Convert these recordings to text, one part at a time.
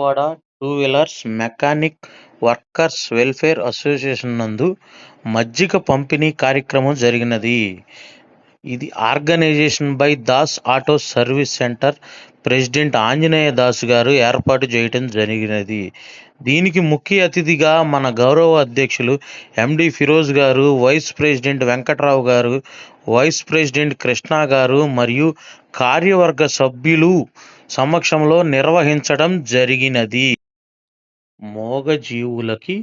Vijayawada two wheelers mechanic workers welfare association నందు మజ్జిగ పంపిణీ కార్యక్రమం జరిగినది. ఇది organisation by Das auto service centre president Anjaneya Das గారు ఏర్పాటు చేయటం జరిగినది. దీనికి ముఖ్య అతిథిగా మన గౌరవ అధ్యక్షులు ఎండి ఫిరోజ్ గారు, వైస్ ప్రెసిడెంట్ వెంకట్రావు గారు, వైస్ ప్రెసిడెంట్ కృష్ణ గారు మరియు కార్యవర్గ సభ్యులు సమక్షంలో నిర్వహించడం జరిగినది. మూగజీవులకి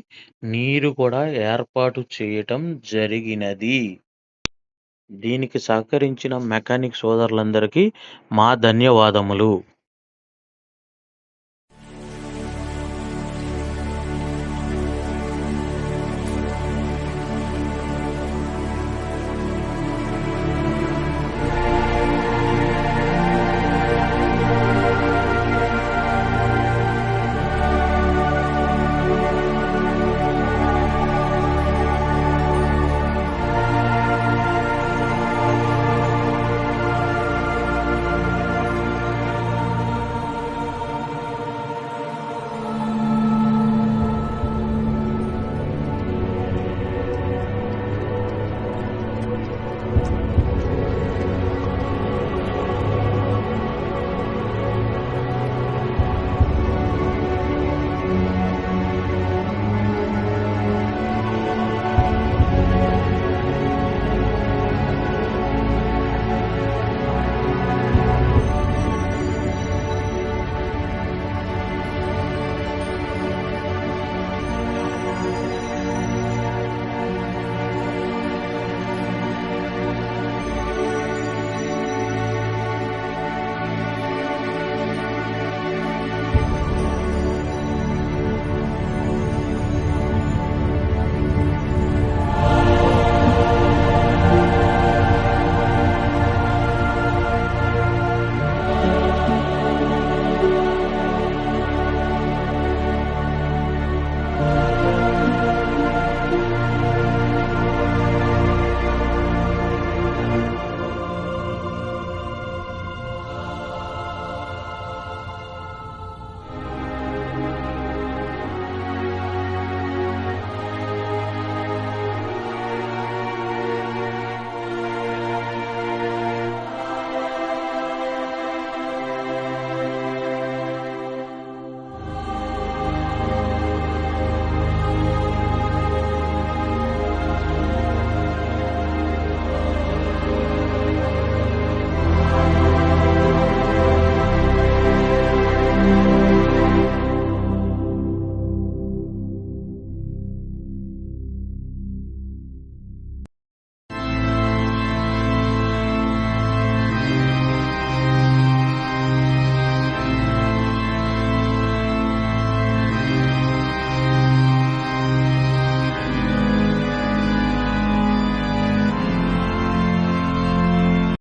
నీరు కూడా ఏర్పాటు చేయటం జరిగినది. దీనికి సహకరించిన మెకానిక్ సోదరులందరికీ మా ధన్యవాదములు.